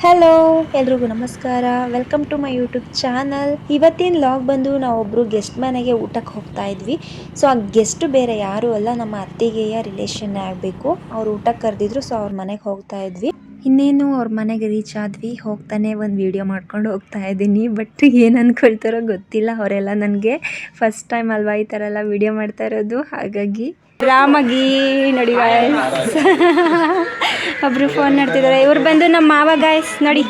Hello ಎಲ್ರಿಗೂ ನಮಸ್ಕಾರ. Welcome to my YouTube channel. ಇವತ್ತಿನ ಲಾಗ್ ಬಂದು ನಾವೊಬ್ಬರು ಗೆಸ್ಟ್ ಮನೆಗೆ ಊಟಕ್ಕೆ ಹೋಗ್ತಾ ಇದ್ವಿ. ಸೊ ಆ ಗೆಸ್ಟ್ ಬೇರೆ ಯಾರೂ ಅಲ್ಲ, ನಮ್ಮ ಅತ್ತಿಗೆಯ ರಿಲೇಷನ್ ಆಗಬೇಕು. ಅವ್ರು ಊಟಕ್ಕೆ ಕರೆದಿದ್ರು, ಸೊ ಅವ್ರ ಮನೆಗೆ ಹೋಗ್ತಾ ಇದ್ವಿ. ಇನ್ನೇನು ಅವ್ರ ಮನೆಗೆ ರೀಚ್ ಆದ್ವಿ. ಹೋಗ್ತಾನೆ ಒಂದು ವಿಡಿಯೋ ಮಾಡ್ಕೊಂಡು ಹೋಗ್ತಾ ಇದ್ದೀನಿ. ಬಟ್ ಏನು ಅಂದ್ಕೊಳ್ತಾರೋ ಗೊತ್ತಿಲ್ಲ. ಅವರೆಲ್ಲ ನನಗೆ ಫಸ್ಟ್ ಟೈಮ್ ಅಲ್ವಾ ಈ ಥರ ಎಲ್ಲ ವಿಡಿಯೋ ಮಾಡ್ತಾ ಇರೋದು, ಹಾಗಾಗಿ ರಾಮಾಗಿ ನೋಡಿ ಗಾಯ್ಸ್. ಒಬ್ರು ಫೋನ್ ಮಾಡ್ತಿದ್ದಾರೆ. ಇವ್ರು ಬಂದು ನಮ್ಮ ಮಾವ ಗಾಯ್ಸ್ ನೋಡಿ.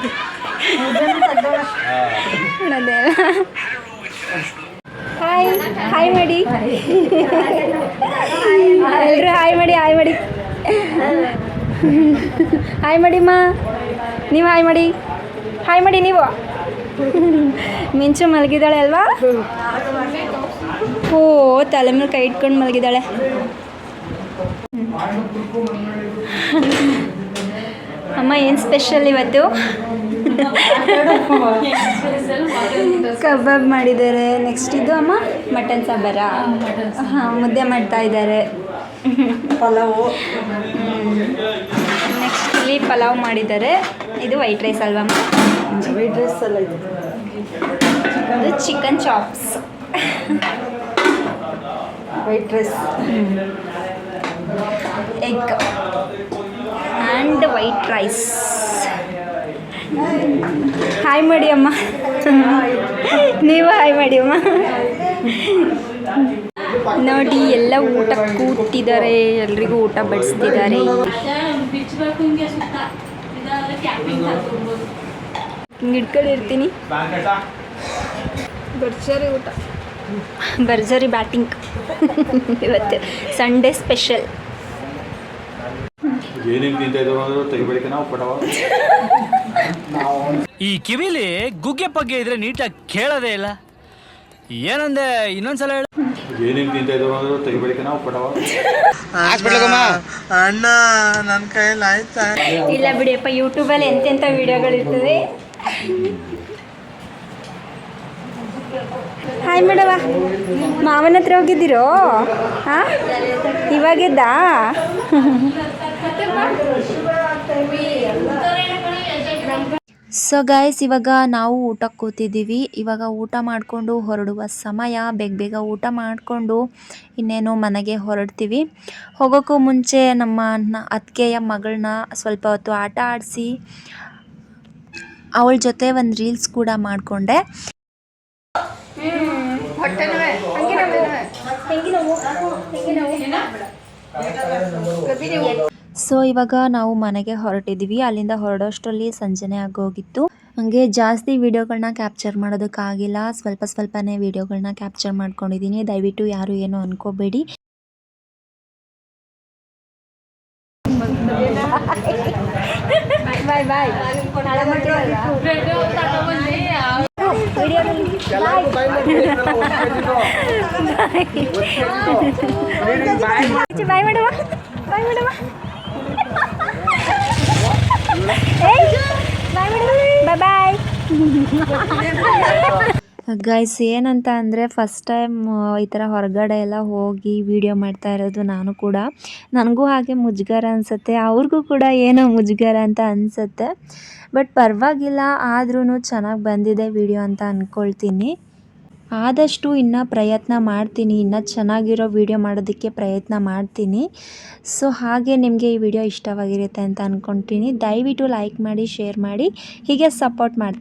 ಹಾಯ್ ಹಾಯ್ ಮಾಡಿ ಎಲ್ರು ಹಾಯ್ ಮಾಡಿ ಹಾಯ್ ಮಾಡಿ ಹಾಯ್ ಮಾಡಿಮ್ಮ. ನೀವು ಹಾಯ್ ಮಾಡಿ, ಹಾಯ್ ಮಾಡಿ ನೀವು. ಮಿಂಚು ಮಲಗಿದ್ದಾಳೆ ಅಲ್ವಾ? ಓ ತಲೆ ಮೇಲೆ ಕೈ ಇಟ್ಕೊಂಡು ಮಲಗಿದ್ದಾಳೆ. ಅಮ್ಮ ಏನು ಸ್ಪೆಷಲ್ ಇವತ್ತು? ಕಬಾಬ್ ಮಾಡಿದ್ದಾರೆ. ನೆಕ್ಸ್ಟ್ ಇದು ಅಮ್ಮ ಮಟನ್ ಸಾಂಬಾರ. ಹಾಂ, ಮುದ್ದೆ ಮಾಡ್ತಾ ಇದ್ದಾರೆ. ಪಲಾವು. ನೆಕ್ಸ್ಟ್ ಇಲ್ಲಿ ಪಲಾವ್ ಮಾಡಿದ್ದಾರೆ. ಇದು ವೈಟ್ ರೈಸ್ ಅಲ್ವಾ ಅಮ್ಮ? ವೈಟ್ ರೈಸ್ ಅಲ್ಲ, ಇದು chicken chops. White rice, egg and white rice. Hi ಮಾಡಿ ಅಮ್ಮ. ನೀವು ಹಾಯ್ ಮಾಡಿ ಅಮ್ಮ. ನೋಡಿ ಎಲ್ಲ ಊಟ ಕೂತಿದ್ದಾರೆ, ಎಲ್ರಿಗೂ ಊಟ ಬಡಿಸ್ತಿದ್ದಾರೆ. ಹಿಡ್ಕೊಂಡಿರ್ತೀನಿ. ಭರ್ಜರಿ ಊಟ, ಭರ್ಜರಿ ಬ್ಯಾಟಿಂಗ್ ಇವತ್ತು ಸಂಡೇ ಸ್ಪೆಷಲ್. ಈ ಕಿವಿಲಿ ಗುಗ್ಗೆ ಪಗ್ಗೆ ಇದ್ರೆ ನೀಟಾಗಿ ಕೇಳೋದೇ ಇಲ್ಲ. ಏನಂದೆ ಇನ್ನೊಂದ್ಸಲ ಹೇಳ. ಏನೇನು ತಿಂತ ಇದ್ರು ಅಂದ್ರೆ ತೆಗಿಬೇಡಿಕೆ ನಾವು ಪಟವ ಅಣ್ಣ ನನ್ನ ಕೈಯಲ್ಲಿ ಆಯ್ತಾ ಇಲ್ಲ ಬಿಡಿಯಪ್ಪ. ಯೂಟ್ಯೂಬಲ್ಲಿ ಎಂತೆಂಥ ವಿಡಿಯೋಗಳಿರ್ತದೆ. ಹಾಯ್ ಮೇಡವ, ಮಾವನ ಹತ್ರ ಹೋಗಿದ್ದೀರೋ? ಹಾಂ, ಇವಾಗೆದ್ದಾ? ಸೊ ಗೈಸ್, ಇವಾಗ ನಾವು ಊಟಕ್ಕೆ ಕೂತಿದ್ದೀವಿ. ಇವಾಗ ಊಟ ಮಾಡಿಕೊಂಡು ಹೊರಡುವ ಸಮಯ. ಬೇಗ ಊಟ ಮಾಡಿಕೊಂಡು ಇನ್ನೇನು ಮನೆಗೆ ಹೊರಡ್ತೀವಿ. ಹೋಗೋಕ್ಕೂ ಮುಂಚೆ ನಮ್ಮ ಅತ್ತಿಗೆಯ ಮಗಳನ್ನ ಸ್ವಲ್ಪ ಹೊತ್ತು ಆಟ ಆಡಿಸಿ ಅವಳ ಜೊತೆ ಒಂದು ರೀಲ್ಸ್ ಕೂಡ ಮಾಡಿಕೊಂಡೆ. ಸೊ ಇವಾಗ ನಾವು ಮನೆಗೆ ಹೊರಟಿದ್ದೀವಿ. ಅಲ್ಲಿಂದ ಹೊರಡೋಷ್ಟರಲ್ಲಿ ಸಂಜೆನೇ ಆಗೋಗಿತ್ತು. ಹಂಗೆ ಜಾಸ್ತಿ ವಿಡಿಯೋಗಳನ್ನ ಕ್ಯಾಪ್ಚರ್ ಮಾಡೋದಕ್ಕಾಗಿಲ್ಲ. ಸ್ವಲ್ಪನೇ ವಿಡಿಯೋಗಳನ್ನ ಕ್ಯಾಪ್ಚರ್ ಮಾಡ್ಕೊಂಡಿದ್ದೀನಿ. ದಯವಿಟ್ಟು ಯಾರು ಏನು ಅನ್ಕೋಬೇಡಿ. ಬಾಯ್ ಬಾಯ್. ಬಾಯ್ ಮಾಡುವ, ಬಾಯ್ ಮಾಡುವ, ಬಾಯ್ ಬಾಯ್. ಗೈಸ್, ಏನಂತ ಅಂದರೆ ಫಸ್ಟ್ ಟೈಮ್ ಈ ಥರ ಹೊರಗಡೆ ಎಲ್ಲ ಹೋಗಿ ವಿಡಿಯೋ ಮಾಡ್ತಾ ಇರೋದು ನಾನು ಕೂಡ. ನನಗೂ ಹಾಗೆ ಮುಜುಗರ ಅನಿಸುತ್ತೆ, ಅವ್ರಿಗೂ ಕೂಡ ಏನೋ ಮುಜುಗರ ಅಂತ ಅನಿಸುತ್ತೆ. ಬಟ್ ಪರವಾಗಿಲ್ಲ, ಆದ್ರೂ ಚೆನ್ನಾಗಿ ಬಂದಿದೆ ವಿಡಿಯೋ ಅಂತ ಅಂದ್ಕೊಳ್ತೀನಿ. ಆದಷ್ಟು ಇನ್ನೂ ಪ್ರಯತ್ನ ಮಾಡ್ತೀನಿ, ಇನ್ನೂ ಚೆನ್ನಾಗಿರೋ ವಿಡಿಯೋ ಮಾಡೋದಕ್ಕೆ ಪ್ರಯತ್ನ ಮಾಡ್ತೀನಿ. ಸೊ ಹಾಗೆ ನಿಮಗೆ ಈ ವಿಡಿಯೋ ಇಷ್ಟವಾಗಿರುತ್ತೆ ಅಂತ ಅಂದ್ಕೊಳ್ತೀನಿ. ದಯವಿಟ್ಟು ಲೈಕ್ ಮಾಡಿ, ಶೇರ್ ಮಾಡಿ, ಹೀಗೆ ಸಪೋರ್ಟ್ ಮಾಡ್ತಾ